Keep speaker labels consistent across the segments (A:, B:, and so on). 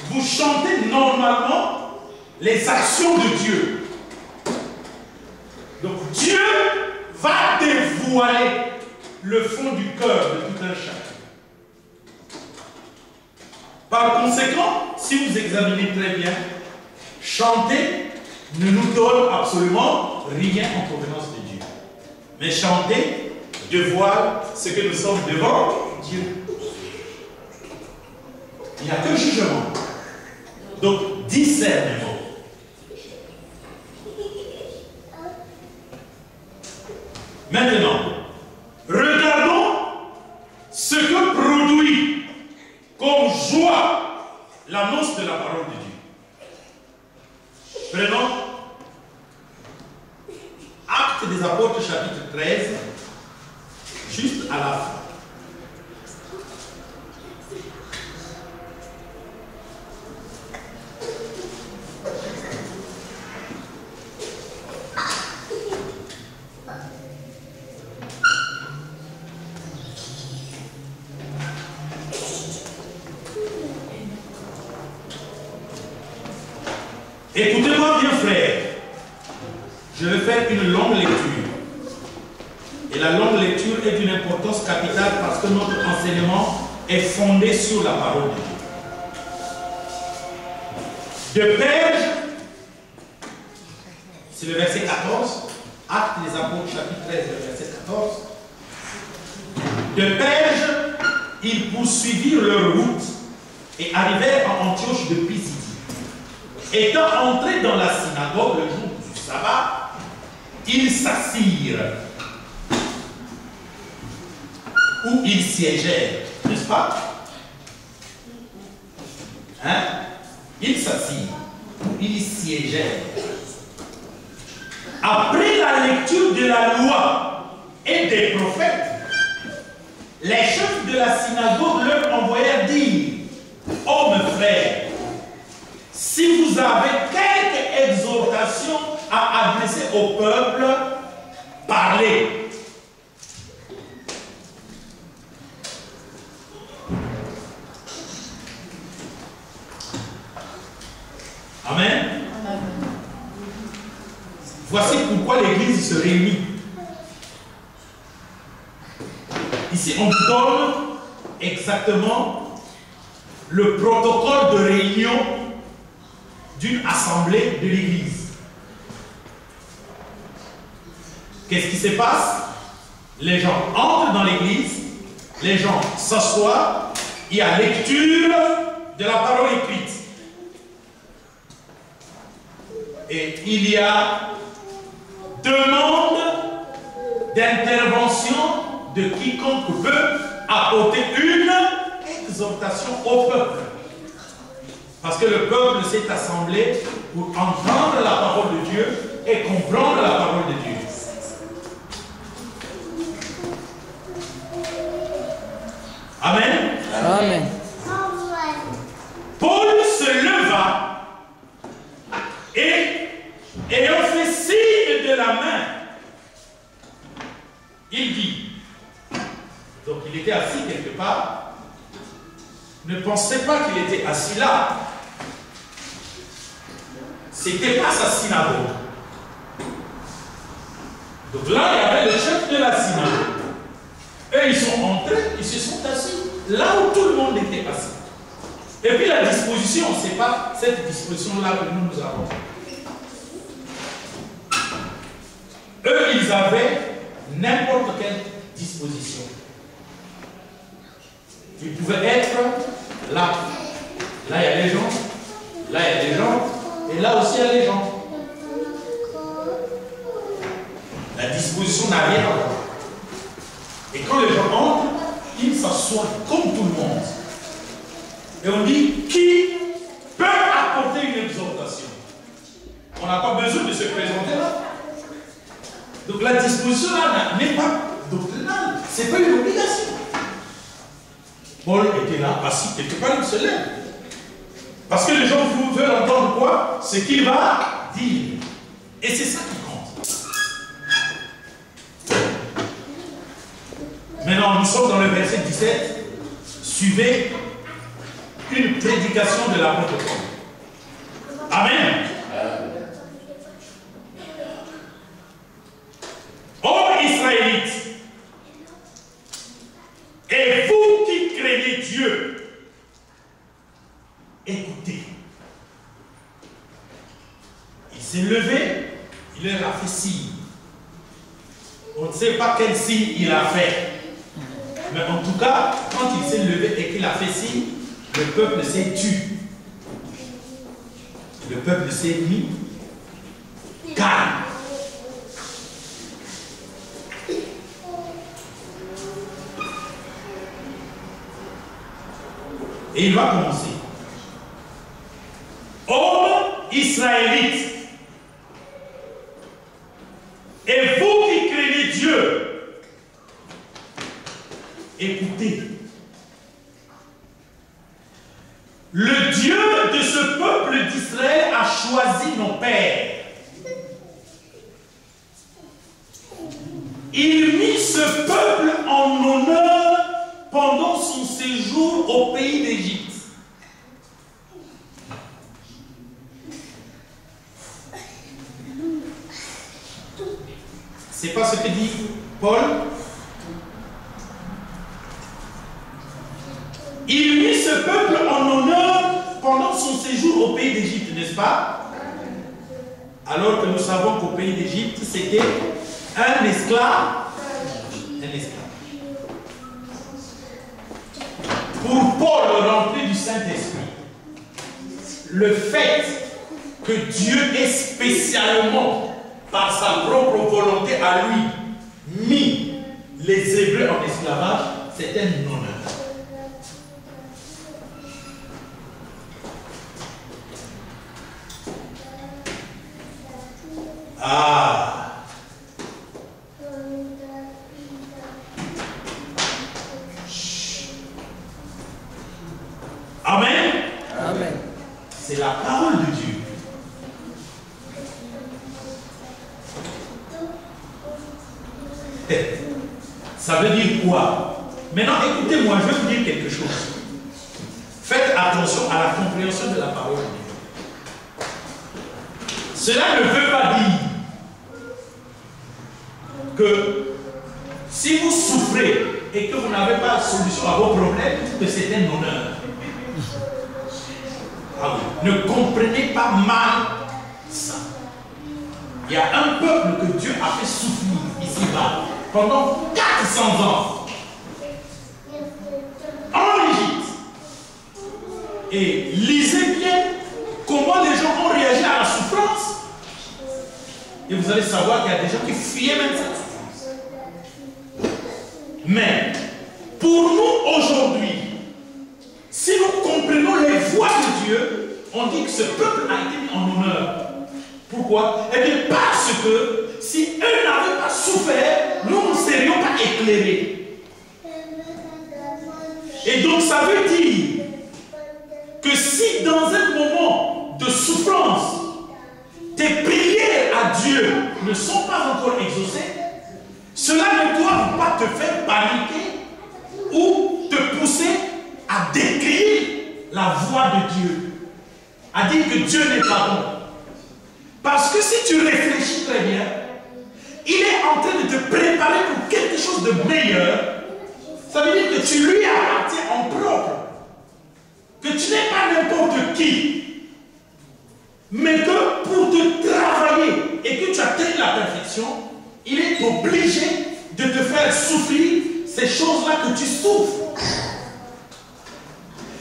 A: vous chantez normalement les actions de Dieu. Donc Dieu va dévoiler le fond du cœur de tout un chacun. Par conséquent, si vous examinez très bien, chanter ne nous donne absolument rien en provenance de Dieu. Mais chanter dévoile ce que nous sommes devant Dieu. Il n'y a que jugement. Donc, discernement. Maintenant, regardons ce que produit comme joie l'annonce de la parole de Dieu. Prenons Actes des Apôtres, chapitre 13, juste à la fin. Écoutez-moi bien, frère. Je vais faire une longue lecture. Et la longue lecture est d'une importance capitale parce que notre enseignement est fondé sur la parole de Dieu. De Perge, c'est le verset 14, Actes des Apôtres, chapitre 13, le verset 14. De Perge, ils poursuivirent leur route et arrivèrent en Antioche de Pisidie. Étant entrés dans la synagogue le jour du sabbat, ils s'assirent, où ils siégèrent, n'est-ce pas? Hein? Ils s'assirent, où ils siégèrent. Après la lecture de la loi et des prophètes, les chefs de la synagogue leur envoyèrent dire: hommes frères, si vous avez quelque exhortation à adresser au peuple, parlez. Amen. Voici pourquoi l'Église se réunit. Ici, on donne exactement le protocole de réunion d'une assemblée de l'Église. Qu'est-ce qui se passe? Les gens entrent dans l'Église, les gens s'assoient, il y a lecture de la parole écrite. Et il y a demande d'intervention de quiconque veut apporter une exhortation au peuple. Parce que le peuple s'est assemblé pour entendre la parole de Dieu et comprendre la parole de Dieu. Amen.
B: Amen.
A: Paul se leva et, ayant fait signe de la main, il dit, donc il était assis quelque part, ne pensez pas qu'il était assis là. C'était pas sa synagogue. Donc là, il y avait le chef de la synagogue. Et ils sont entrés, ils se sont assis là où tout le monde était assis. Et puis la disposition, c'est pas cette disposition-là que nous avons. Eux, ils avaient n'importe quelle disposition. Ils pouvaient être là. Là, il y a des gens. Là, il y a des gens. Et là aussi, il y a des gens. La disposition n'a rien à voir. Et quand les gens entrent, ils s'assoient comme tout le monde. Et on dit, qui peut apporter une exhortation? On n'a pas besoin de se présenter là. Donc la disposition là n'est pas doctrinale. Ce n'est pas une obligation. Paul était là, assis quelque part, il se lève. Parce que les gens veulent entendre quoi? Ce qu'il va dire. Et c'est ça qui compte. Maintenant, nous sommes dans le verset 17. Suivez une prédication de l'apôtre Paul. Amen. Hommes israélites, et vous qui craignez Dieu, écoutez. Il s'est levé, il leur a fait signe. On ne sait pas quel signe il a fait. Mais en tout cas, quand il s'est levé et qu'il a fait signe, le peuple s'est tu. Le peuple s'est mis calme. Et il va commencer. Hommes israélites, et vous qui craignez Dieu, écoutez. Le Dieu de ce peuple d'Israël a choisi nos pères. Il mit ce peuple en honneur pendant son séjour au pays d'Égypte. C'est pas ce que dit Paul. Il mit ce peuple en honneur pendant son séjour au pays d'Égypte, n'est-ce pas? Alors que nous savons qu'au pays d'Égypte, c'était un esclave. Un esclave. Pour Paul, rempli du Saint-Esprit, le fait que Dieu ait spécialement, par sa propre volonté à lui, mis les Hébreux en esclavage, c'est un honneur. Ah! Amen.
B: Amen.
A: C'est la parole de Dieu. Ça veut dire quoi? Maintenant, écoutez-moi, je vais vous dire quelque chose. Faites attention à la compréhension de la parole de Dieu. Cela ne veut pas dire que si vous souffrez et que vous n'avez pas de solution à vos problèmes, que c'est un honneur. Ah oui. Ne comprenez pas mal ça. Il y a un peuple que Dieu a fait souffrir ici-bas pendant 400 ans en Égypte. Et lisez bien comment les gens ont réagi à la souffrance. Et vous allez savoir qu'il y a des gens qui fuyaient même cette souffrance. Mais pour nous aujourd'hui, si nous comprenons les voies de Dieu, on dit que ce peuple a été mis en honneur. Pourquoi? Eh bien parce que si eux n'avaient pas souffert, nous ne serions pas éclairés. Et donc ça veut dire que si dans un moment de souffrance, tes prières à Dieu ne sont pas encore exaucées, cela ne doit pas te faire paniquer ou te pousser à décrire la voix de Dieu, à dire que Dieu n'est pas bon. Parce que si tu réfléchis très bien, il est en train de te préparer pour quelque chose de meilleur. Ça veut dire que tu lui appartiens en propre. Que tu n'es pas n'importe qui. Mais que pour te travailler et que tu atteignes la perfection, il est obligé de te faire souffrir ces choses-là que tu souffres.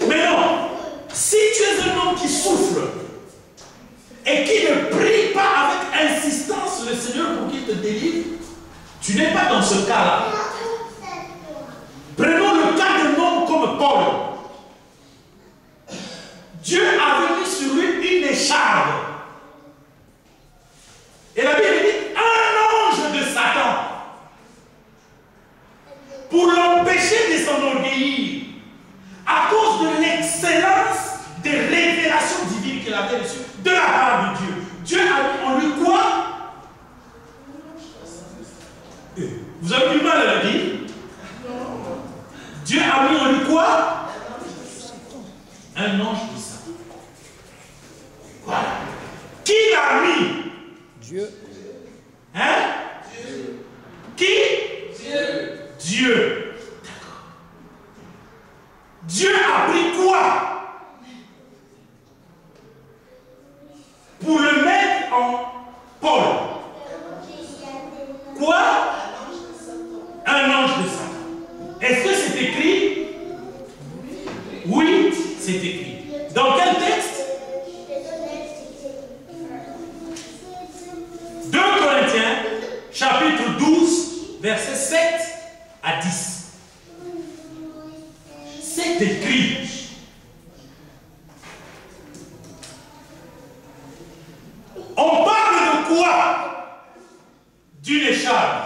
A: Mais non, si tu es un homme qui souffre et qui ne prie pas avec insistance le Seigneur pour qu'il te délivre, tu n'es pas dans ce cas-là. Prenons le cas d'un homme comme Paul. Dieu avait mis sur lui une écharpe. Et la Bible dit un ange de Satan pour l'empêcher de s'enorgueillir à cause de l'excellence des révélations divines qu'il avait reçues de la part de Dieu. Dieu a mis en lui quoi? Vous avez du mal à le dire? Dieu a mis en lui quoi? Un ange de Satan. Voilà. Qui l'a mis?
B: Dieu.
A: Hein?
C: Dieu.
A: Qui?
C: Dieu.
A: Dieu. D'accord. Dieu a pris quoi? Pour le mettre en Paul. Quoi? Un ange de Satan. Est-ce que c'est écrit? Oui, c'est écrit. Dans quel texte? 2 Corinthiens, chapitre 12, versets 7 à 10. C'est écrit. On parle de quoi? D'une écharpe.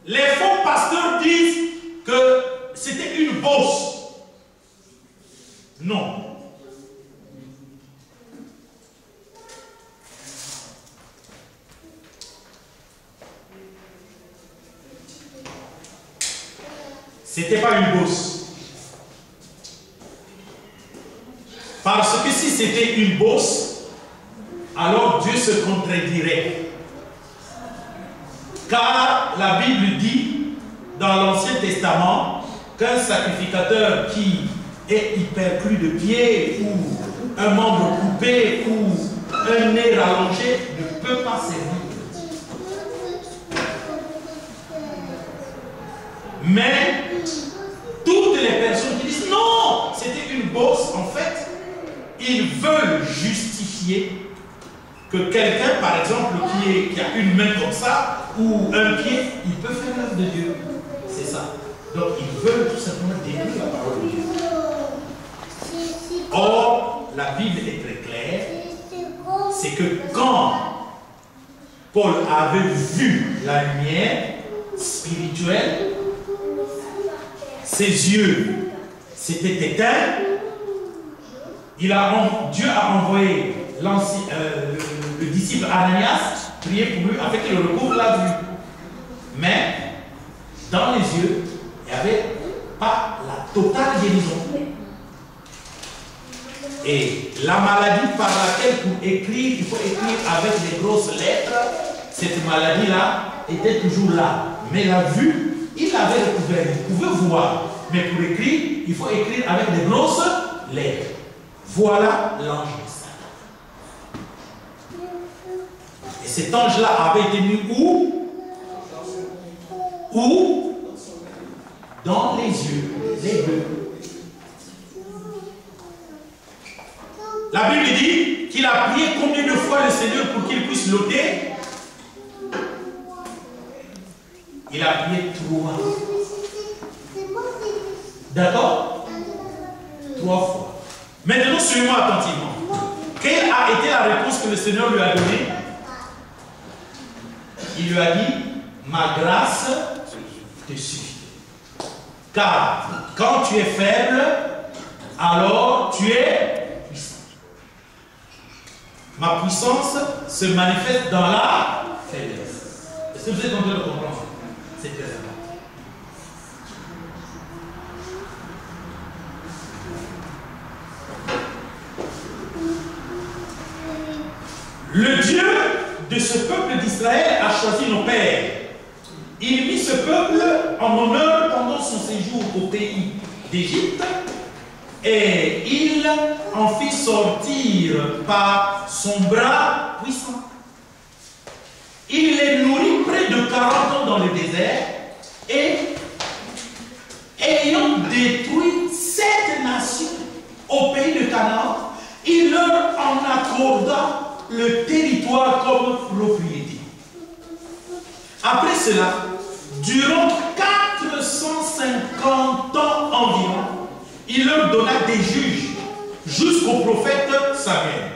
A: Les faux pasteurs disent que c'était une bosse. Non. C'était pas une bosse. Parce que si c'était une bosse, alors Dieu se contredirait. Car la Bible dit dans l'Ancien Testament qu'un sacrificateur qui est hyperclus de pied ou un membre coupé ou un nez rallongé ne peut pas servir. Mais toutes les personnes qui disent non, c'était une bosse, en fait, ils veulent justifier que quelqu'un, par exemple, qui a une main comme ça, ou un pied, il peut faire l'œuvre de Dieu. C'est ça. Donc, ils veulent tout simplement détruire la parole de Dieu. Or, la Bible est très claire. C'est que quand Paul avait vu la lumière spirituelle, ses yeux s'étaient éteints. Dieu a envoyé le disciple Ananias prier pour lui afin qu'il recouvre la vue. Mais dans les yeux, il n'y avait pas la totale guérison. Et la maladie par laquelle pour écrire, il faut écrire avec des grosses lettres, cette maladie-là était toujours là. Mais la vue, il l'avait recouvert. Il pouvait voir. Mais pour écrire, il faut écrire avec des grosses lettres. Voilà l'ange de Satan. Et cet ange-là avait été mis où? Où? Dans les yeux, les deux. La Bible dit qu'il a prié combien de fois le Seigneur pour qu'il puisse l'ôter? Il a prié 3. D'accord? 3 fois. Maintenant, suivez-moi attentivement. Quelle a été la réponse que le Seigneur lui a donnée? Il lui a dit, ma grâce te suffit. Car quand tu es faible, alors tu es puissant. Ma puissance se manifeste dans la faiblesse. Est-ce que vous êtes en train de comprendre? C'est très important. Le Dieu de ce peuple d'Israël a choisi nos pères. Il mit ce peuple en honneur pendant son séjour au pays d'Égypte et il en fit sortir par son bras puissant. Il les nourrit près de 40 ans dans le désert et ayant détruit 7 nations au pays de Canaan, il leur en accorda le territoire comme propriété. Après cela, durant 450 ans environ, il leur donna des juges jusqu'au prophète Samuel.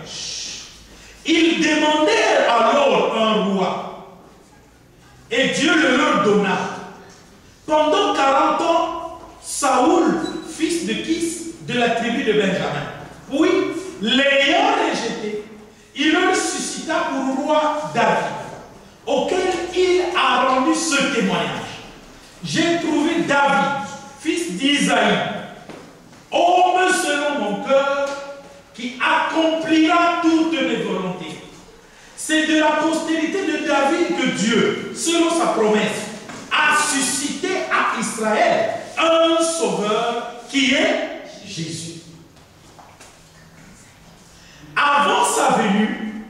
A: Ils demandèrent alors un roi et Dieu le leur donna. Pendant 40 ans, Saoul, fils de Kis, de la tribu de Benjamin, puis l'ayant rejeté, il leur suscita pour roi David, auquel il a rendu ce témoignage. J'ai trouvé David, fils d'Isaïe, homme accomplira toutes mes volontés. C'est de la postérité de David que Dieu, selon sa promesse, a suscité à Israël un sauveur qui est Jésus. Avant sa venue,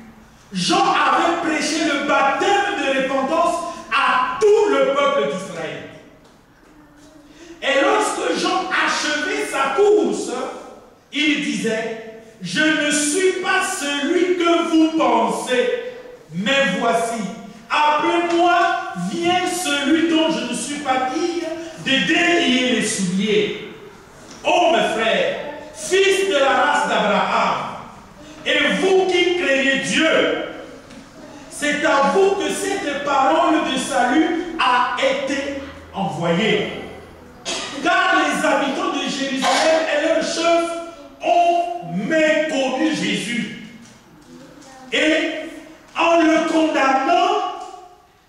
A: Jean avait prêché le baptême de repentance à tout le peuple d'Israël. Et lorsque Jean achevait sa course, il disait: je ne suis pas celui que vous pensez, mais voici, après moi vient celui dont je ne suis pas digne de délier les souliers. Ô mes frères, fils de la race d'Abraham, et vous qui craignez Dieu, c'est à vous que cette parole de salut a été envoyée. Car les habitants de Jérusalem et leurs chefs ont méconnu Jésus. Et en le condamnant,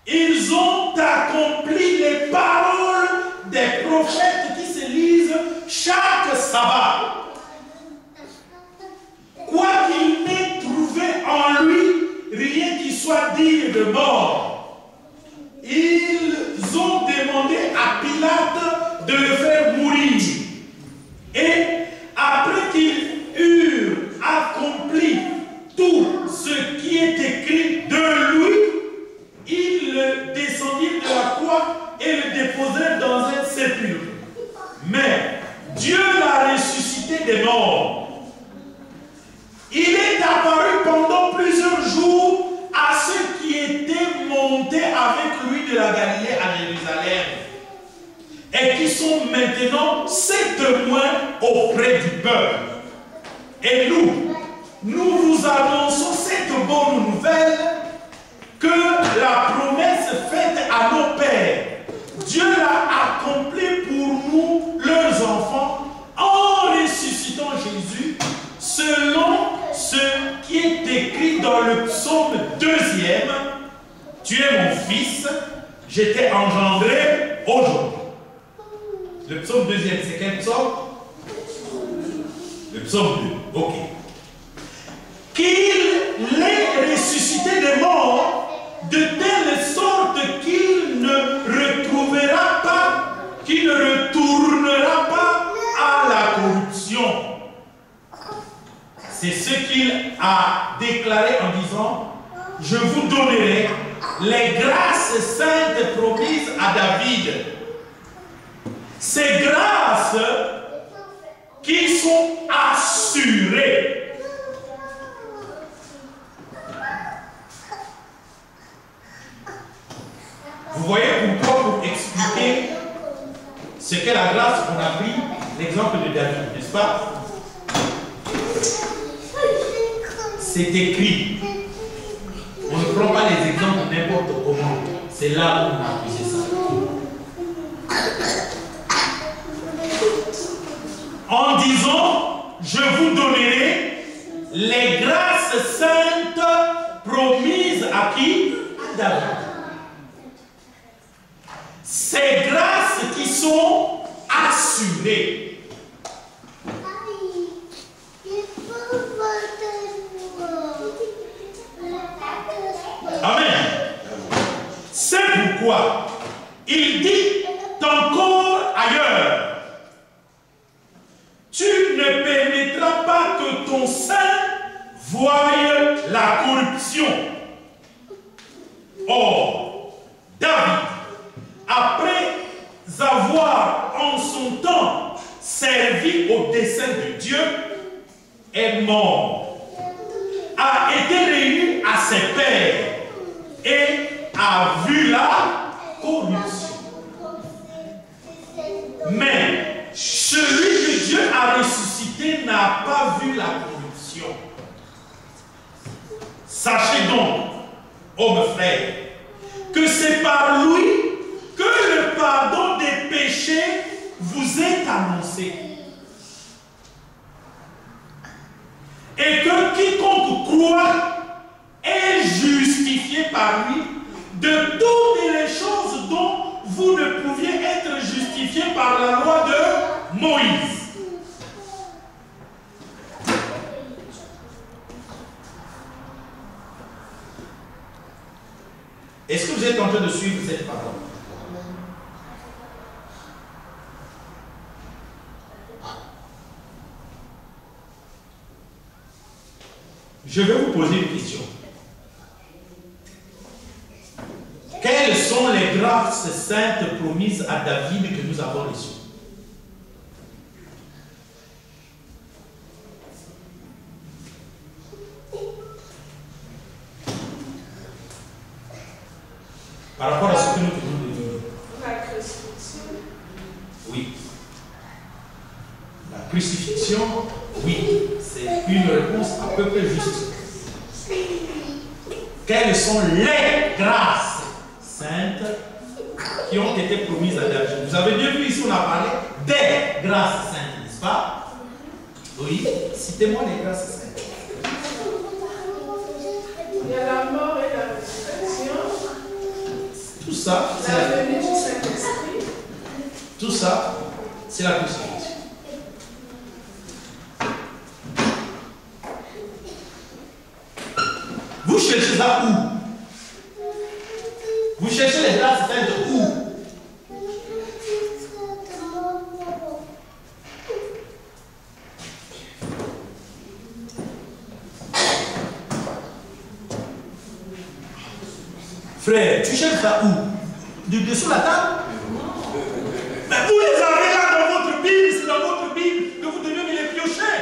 A: ils ont accompli les paroles des prophètes qui se lisent chaque sabbat. Quoiqu'il n'ait trouvé en lui rien qui soit digne de mort, ils ont demandé à Pilate de le faire mourir. Et après qu'ils eurent accompli tout ce qui est écrit de lui, ils le descendirent de la croix et le déposèrent dans un sépulcre. Mais Dieu l'a ressuscité des morts. Il est apparu pendant plusieurs jours à ceux qui étaient montés avec lui de la Galilée à Jérusalem et qui sont maintenant ses témoins auprès du peuple. Et nous vous annonçons cette bonne nouvelle que la promesse faite à nos pères, Dieu l'a accomplie pour nous, leurs enfants, en ressuscitant Jésus, selon ce qui est écrit dans le psaume 2e, tu es mon fils, je t'ai engendré aujourd'hui. Le psaume 2e, c'est quel psaume? Le psaume 2, ok. Qu'il l'ait ressuscité des morts, de telle sorte qu'il ne retrouvera pas, qu'il ne retournera pas à la corruption. C'est ce qu'il a déclaré en disant: je vous donnerai les grâces saintes promises à David. Ces grâces qui sont assurées. Vous voyez pourquoi, pour expliquer ce qu'est la grâce, on a pris l'exemple de David, n'est-ce pas? C'est écrit. On ne prend pas les exemples n'importe comment. C'est là où on a appuyé ça. En disant, je vous donnerai les grâces saintes promises à qui? À David. Ces grâces qui sont assurées. Amen. C'est pourquoi il dit encore ailleurs: tu ne permettras pas que ton sein voie la corruption. Or, David, après avoir en son temps servi au dessein de Dieu, est mort, a été réuni à ses pères et a vu la corruption. Mais celui que Dieu a ressuscité n'a pas vu la corruption. Sachez donc, ô mes frères, que c'est par lui que le pardon des péchés vous est annoncé. Et que quiconque croit est justifié par lui de toutes les choses dont vous ne pouviez être justifié par la loi de Moïse. Est-ce que vous êtes en train de suivre cette parole? Je vais vous poser une question. Quelles sont les grâces saintes promises à David que nous avons reçues? Par rapport à ce que nous venons de dire.
B: La crucifixion.
A: Oui. La crucifixion, oui. C'est une réponse à peu près juste. Quelles sont les grâces saintes qui ont été promises à David? Vous avez bien vu ici, on a parlé des grâces saintes, n'est-ce pas? Oui. Citez-moi les grâces saintes.
B: Il y a la mort et la résurrection.
A: Tout ça, c'est
B: la venue du Saint-Esprit.
A: Tout ça, c'est la crucifixion. Vous cherchez ça où? Vous cherchez les grâces saintes où? Frère, tu cherches ça où? Dessous la table? Mais vous les avez là dans votre Bible, c'est dans votre Bible que vous devez me les piocher.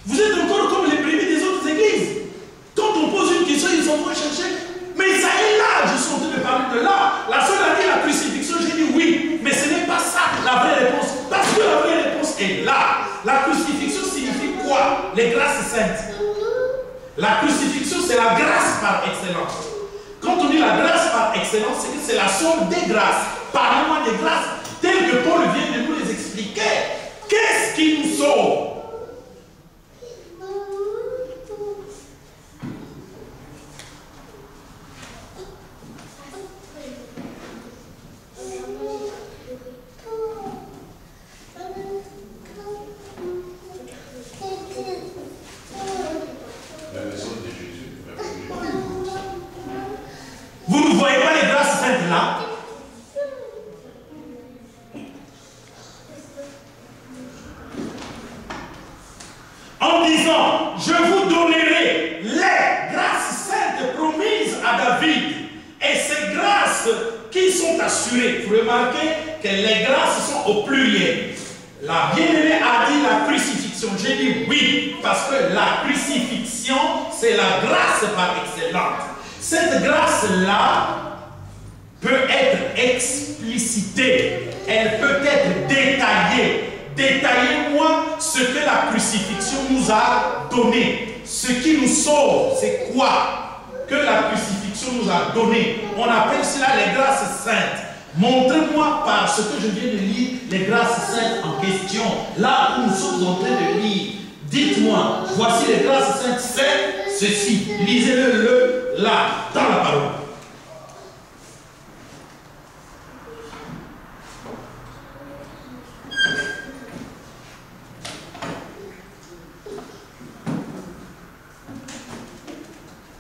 A: Vous êtes encore comme les brebis des autres églises. Quand on pose une question, ils sont en train de chercher. Mais ça est là, je suis en train de parler de là. La seule a dit la crucifixion, j'ai dit oui. Mais ce n'est pas ça la vraie réponse. Parce que la vraie réponse est là. La crucifixion signifie quoi? Les grâces saintes. La crucifixion, c'est la grâce par excellence. Quand on dit la grâce par excellence, c'est que c'est la somme des grâces. Parlez-moi des grâces telles que Paul vient de nous les expliquer. Qu'est-ce qui nous sauve? Vous ne voyez pas les grâces saintes là? En disant, je vous donnerai les grâces saintes promises à David. Et ces grâces qui sont assurées. Vous remarquez que les grâces sont au pluriel. La bien-aimée a dit la crucifixion. J'ai dit oui, parce que la crucifixion, c'est la grâce par excellence. Cette grâce-là peut être explicitée, elle peut être détaillée. Détaillez-moi ce que la crucifixion nous a donné. Ce qui nous sauve, c'est quoi que la crucifixion nous a donné? On appelle cela les grâces saintes. Montrez-moi par ce que je viens de lire les grâces saintes en question. Là où nous sommes en train de lire. Dites-moi, voici les grâces saintes, c'est ceci. Lisez-le là, dans la parole.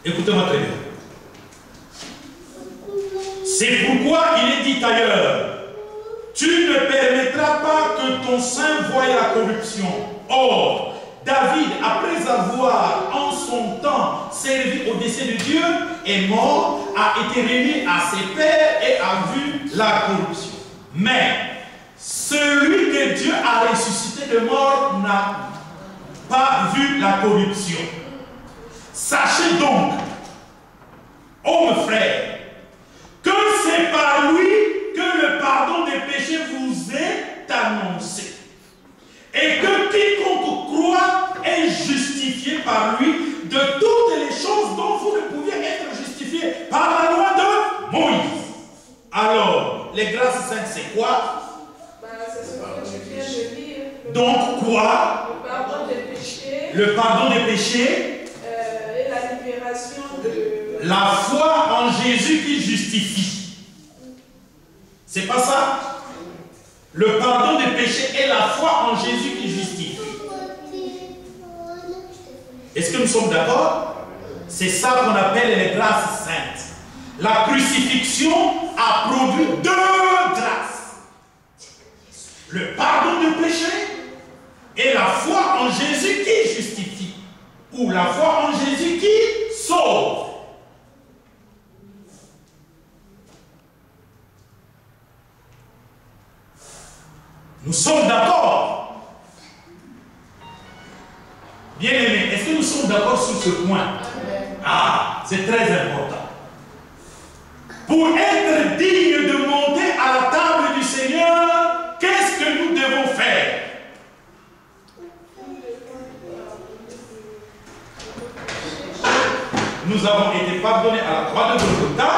A: Écoutez-moi très bien. C'est pourquoi il est dit ailleurs, tu ne permettras pas que ton sein voie la corruption. Or, David, après avoir en son temps servi au dessein de Dieu, est mort, a été remis à ses pères et a vu la corruption. Mais celui que Dieu a ressuscité de mort n'a pas vu la corruption. Sachez donc, hommes frères, que c'est par lui que le pardon des péchés vous est annoncé. Et que quiconque croit est justifié par lui de toutes les choses dont vous ne pouviez être justifiés par la loi de Moïse. Alors, les grâces saintes, c'est quoi?
B: C'est ce que tu viens de lire.
A: Donc quoi?
B: Le pardon des péchés.
A: Le pardon des péchés.
B: Et la libération de...
A: La foi en Jésus qui justifie. C'est pas ça? Le pardon des péchés et la foi en Jésus qui justifie. Est-ce que nous sommes d'accord? C'est ça qu'on appelle les grâces saintes. La crucifixion a produit deux grâces. Le pardon du péché et la foi en Jésus qui justifie. Ou la foi en Jésus qui sauve. Nous sommes d'accord. Bien-aimés, est-ce que nous sommes d'accord sur ce point? Ah, c'est très important. Pour être digne de monter à la table du Seigneur, qu'est-ce que nous devons faire? Nous avons été pardonnés à la croix de Golgotha.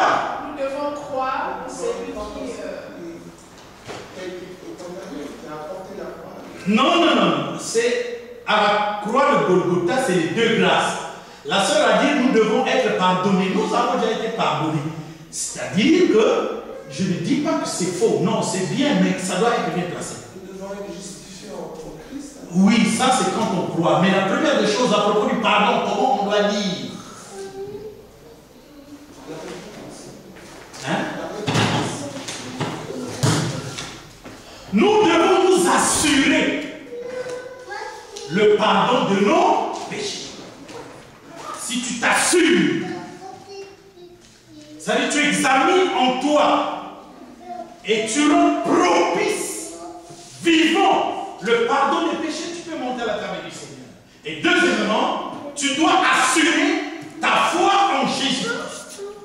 B: Nous devons croire en celui qui...
A: Non. C'est à la croix de Golgotha, c'est les deux grâces. La sœur a dit, nous devons être pardonnés. Nous avons déjà été pardonnés. C'est-à-dire que, je ne dis pas que c'est faux. Non, c'est bien, mais ça doit être bien placé.
C: Nous devons être justifiés en Christ.
A: Oui, ça c'est quand on croit. Mais la première des choses à propos du pardon, comment on doit dire? Hein? Nous devons nous assurer le pardon de nos péchés. Si tu t'assures, c'est-à-dire tu examines en toi et tu rends propice, vivant le pardon des péchés, tu peux monter à la table du Seigneur. Et deuxièmement, tu dois assurer ta foi en Jésus.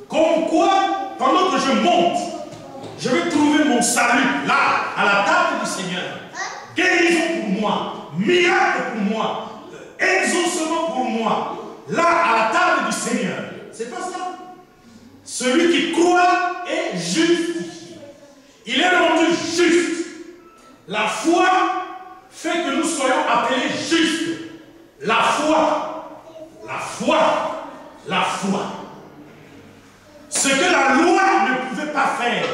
A: Comme quoi, pendant que je monte, je vais trouver mon salut là, à la table du Seigneur. Guérison pour moi, miracle pour moi, exaucement pour moi, là, à la table du Seigneur. C'est pas ça. Celui qui croit est justifié. Il est rendu juste. La foi fait que nous soyons appelés justes. La foi. Ce que la loi ne pouvait pas faire.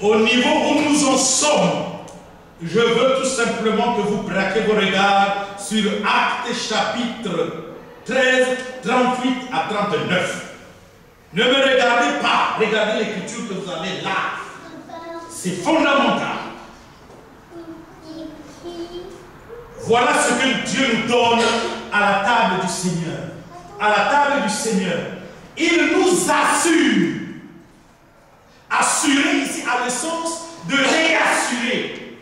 A: Au niveau où nous en sommes, je veux tout simplement que vous braquez vos regards sur Actes chapitre 13, 38 à 39. Ne me regardez pas, regardez l'écriture que vous avez là. C'est fondamental. Voilà ce que Dieu nous donne à la table du Seigneur. À la table du Seigneur. Il nous assure. Assurer ici a le sens de réassurer.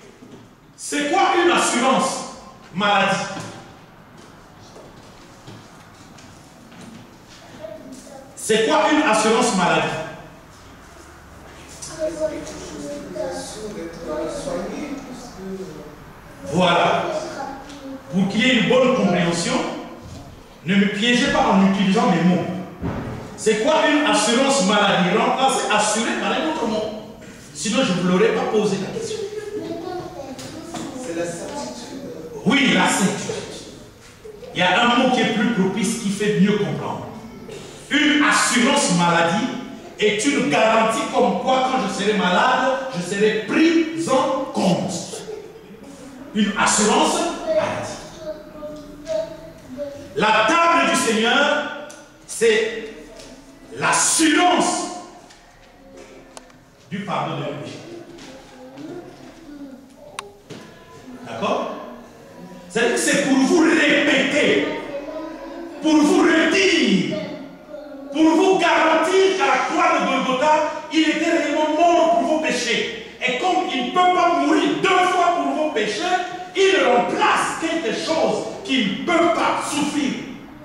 A: C'est quoi une assurance maladie? C'est quoi une assurance maladie? Voilà. Pour qu'il y ait une bonne compréhension, ne me piégez pas en utilisant mes mots. C'est quoi une assurance maladie? Remplacez assuré par un autre mot. Sinon, je ne vous l'aurais pas posé la question.
C: C'est la certitude.
A: Oui, la certitude. Il y a un mot qui est plus propice, qui fait mieux comprendre. Une assurance maladie est une garantie comme quoi, quand je serai malade, je serai pris en compte. Une assurance maladie. La table du Seigneur, c'est l'assurance du pardon de nos péchés. D'accord? C'est-à-dire que c'est pour vous répéter, pour vous redire, pour vous garantir qu'à la croix de Golgotha, il était réellement mort pour vos péchés. Et comme il ne peut pas mourir deux fois pour vos péchés, il remplace quelque chose qu'il ne peut pas souffrir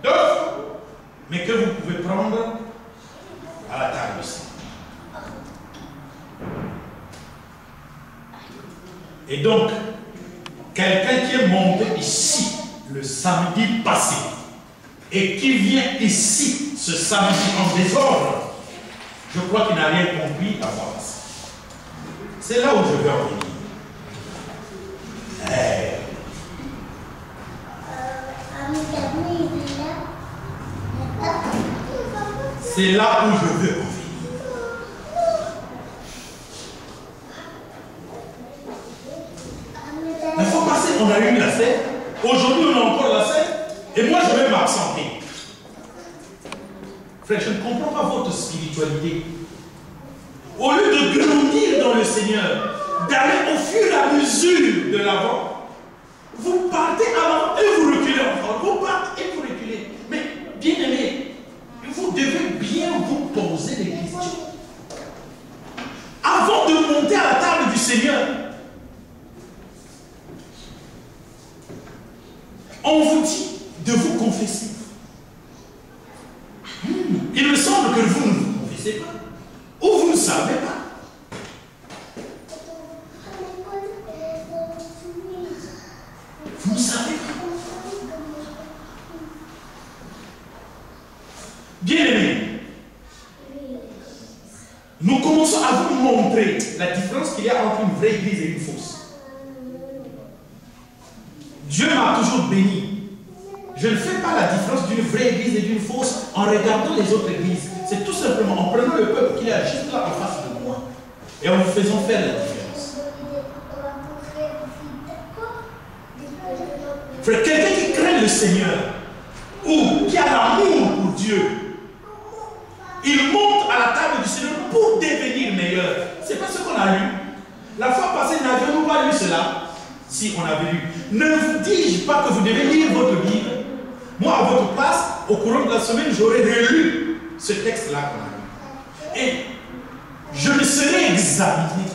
A: deux fois, mais que vous pouvez prendre à la table aussi. Et donc, quelqu'un qui est monté ici le samedi passé et qui vient ici ce samedi en désordre, je crois qu'il n'a rien compris à voir ça. C'est là où je veux en venir. C'est là où je veux en venir. Frère, je ne comprends pas votre spiritualité. Au lieu de grandir dans le Seigneur, d'aller au fur et à mesure de l'avant, vous partez à l'avant et vous reculez encore. Vous partez et vous reculez. Mais, bien aimé, vous devez bien vous poser des questions. Avant de monter à la table du Seigneur, on vous dit de vous confesser. Il me semble que vous ne vous confessez pas. Ou vous ne savez pas. Vous ne savez pas. Bien aimés, nous commençons à vous montrer la différence qu'il y a entre une vraie église et une fausse. Dieu m'a toujours béni. Je ne fais pas la différence d'une vraie église et d'une fausse en regardant les autres églises. C'est tout simplement en prenant le peuple qui est juste là en face de moi et en vous faisant faire la différence. Frère, quelqu'un qui craint le Seigneur ou qui a l'amour pour Dieu, il monte à la table du Seigneur pour devenir meilleur. C'est pas ce qu'on a lu. La fois passée, n'avions-nous pas lu cela? Si, on avait lu. Ne vous dis-je pas que vous devez lire votre Bible? Moi, à votre place, au courant de la semaine, j'aurais relu ce texte-là qu'on a lu. Et je me serais examiné.